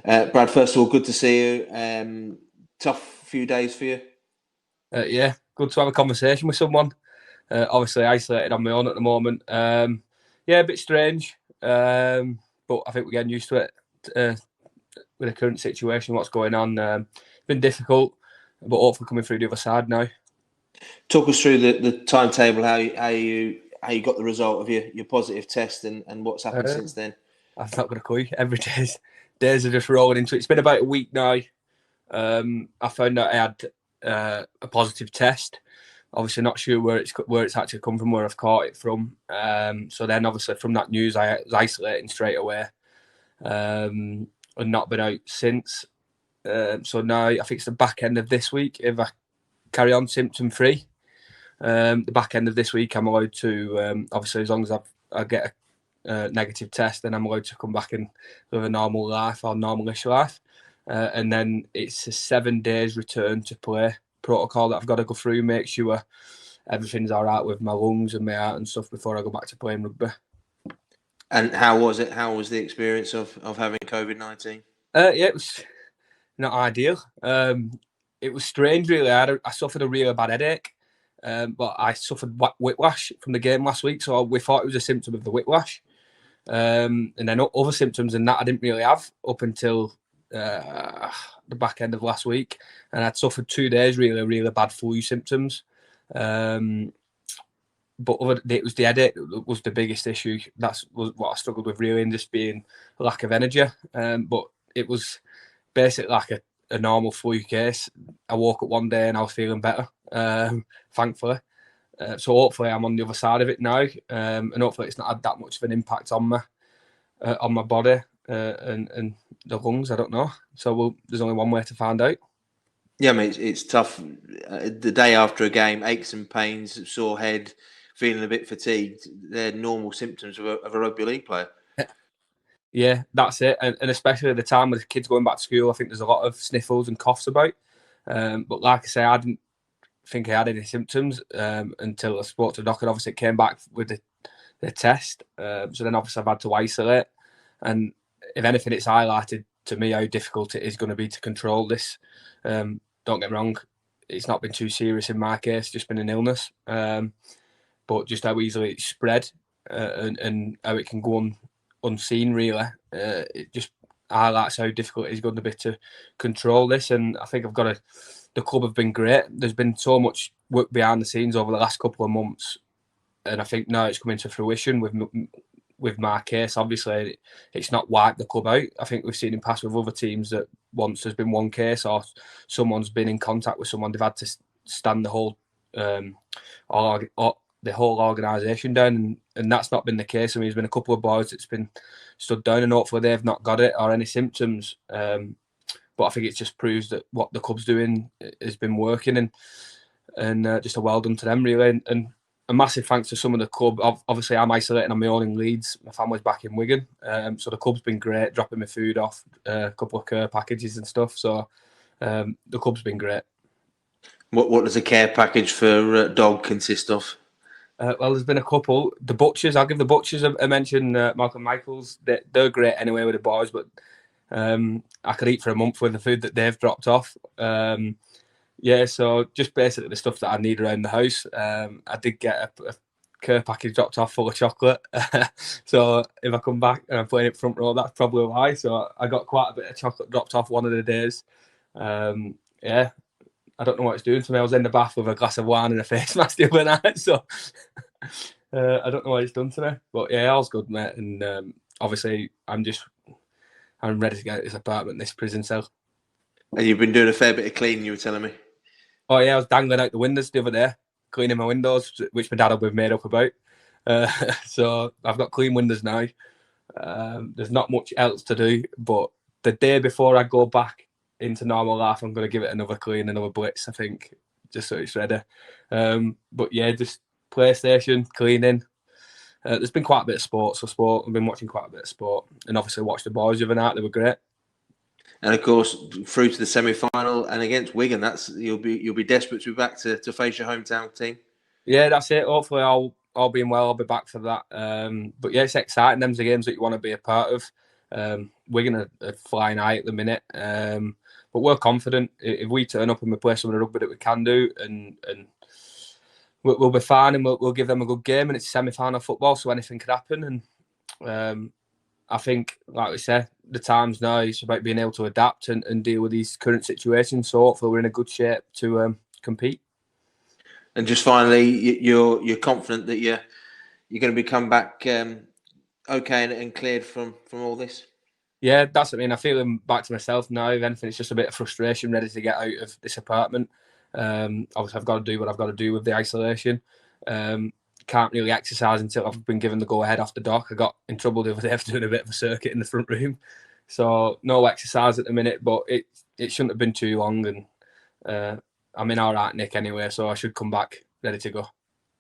Brad, first of all, good to see you. Tough few days for you. Yeah, good to have a conversation with someone. Obviously isolated on my own at the moment. Yeah, a bit strange, but I think we're getting used to it with the current situation, what's going on. It's been difficult, but hopefully coming through the other side now. Talk us through the timetable, how you got the result of your positive test and what's happened since then. I've not got a clue. Every days are just rolling into it. It's been about a week now. I found out I had a positive test. Obviously, not sure where it's actually come from, where I've caught it from. So then, obviously, from that news, I was isolating straight away, and not been out since. So now I think it's the back end of this week. If I carry on symptom free, the back end of this week, I'm allowed to. Obviously, as long as I get a negative test, then I'm allowed to come back and live a normal life or normalish life. And then it's a 7 days return to play protocol that I've got to go through, make sure everything's all right with my lungs and my heart and stuff before I go back to playing rugby. And how was it? How was the experience of having COVID-19? Yeah, it was not ideal. It was strange, really. I suffered a really bad headache, but I suffered whiplash from the game last week, so we thought it was a symptom of the whiplash. And then other symptoms and that I didn't really have up until the back end of last week, and I'd suffered 2 days really bad flu symptoms. But it was the headache that was the biggest issue. That was what I struggled with really, and just being a lack of energy. But it was basically like a normal flu case. I woke up one day and I was feeling better, thankfully. So hopefully I'm on the other side of it now, and hopefully it's not had that much of an impact on my body and the lungs. I don't know. So there's only one way to find out. Yeah, I mean it's tough. The day after a game, aches and pains, sore head, feeling a bit fatigued. They're normal symptoms of a rugby league player. Yeah, that's it. And especially at the time with the kids going back to school, I think there's a lot of sniffles and coughs about. But like I say, I didn't think I had any symptoms until I spoke to the doctor. Obviously, it came back with the test. So then obviously I've had to isolate. And if anything, it's highlighted to me how difficult it is going to be to control this. Don't get me wrong, it's not been too serious in my case, just been an illness. But just how easily it's spread and how it can go unseen, really. It just highlights how difficult it is going to be to control this. And I think the club have been great. There's been so much work behind the scenes over the last couple of months. And I think now it's coming to fruition with my case. Obviously, it's not wiped the club out. I think we've seen in past with other teams that once there's been one case or someone's been in contact with someone, they've had to stand the whole organisation down, and that's not been the case. I mean, there's been a couple of boys that's been stood down, and hopefully they've not got it or any symptoms. But I think it just proves that what the club's doing has been working, and just a well done to them, really. And a massive thanks to some of the club. Obviously, I'm isolating on my own in Leeds. My family's back in Wigan. So the club's been great, dropping my food off, a couple of care packages and stuff. So the club's been great. What does a care package for a dog consist of? Well, there's been a couple. The butchers, I'll give the butchers a mention. Malcolm Michaels, they're great anyway with the boys, but I could eat for a month with the food that they've dropped off. Yeah, so just basically the stuff that I need around the house. I did get a care package dropped off full of chocolate. So if I come back and I'm playing it front row, that's probably why. So I got quite a bit of chocolate dropped off one of the days. Yeah, I don't know what it's doing to me. I was in the bath with a glass of wine and a face mask the other night. So I don't know what it's done to me. But yeah, all's good, mate. And obviously I'm ready to get out of this apartment, this prison cell. And you've been doing a fair bit of cleaning, you were telling me. Oh yeah, I was dangling out the windows the other day, cleaning my windows, which my dad will be made up about. So I've got clean windows now. There's not much else to do, but the day before I go back into normal life, I'm going to give it another clean, another blitz, I think, just so it's ready. But yeah, just PlayStation, cleaning. There's been quite a bit of sport. I've been watching quite a bit of sport, and obviously watched the boys the other night. They were great. And of course, through to the semi-final and against Wigan, you'll be desperate to be back to face your hometown team. Yeah, that's it. Hopefully, all being well, I'll be back for that. But yeah, it's exciting. Them's the games that you want to be a part of. Wigan are flying high at the minute, but we're confident if we turn up and we play some of the rugby that we can do, and we'll be fine, and we'll give them a good game. And it's semi-final football, so anything could happen. And I think, like we say, the times now it's about being able to adapt and deal with these current situations. So hopefully we're in a good shape to compete. And just finally, you're confident that you're going to be come back okay and cleared from all this? Yeah, that's what I mean. I feel back to myself now. If anything, it's just a bit of frustration, ready to get out of this apartment. Obviously, I've got to do what I've got to do with the isolation. Can't really exercise until I've been given the go-ahead off the dock. I got in trouble the other day for doing a bit of a circuit in the front room. So no exercise at the minute, but it shouldn't have been too long. And I'm in all right nick anyway, so I should come back ready to go.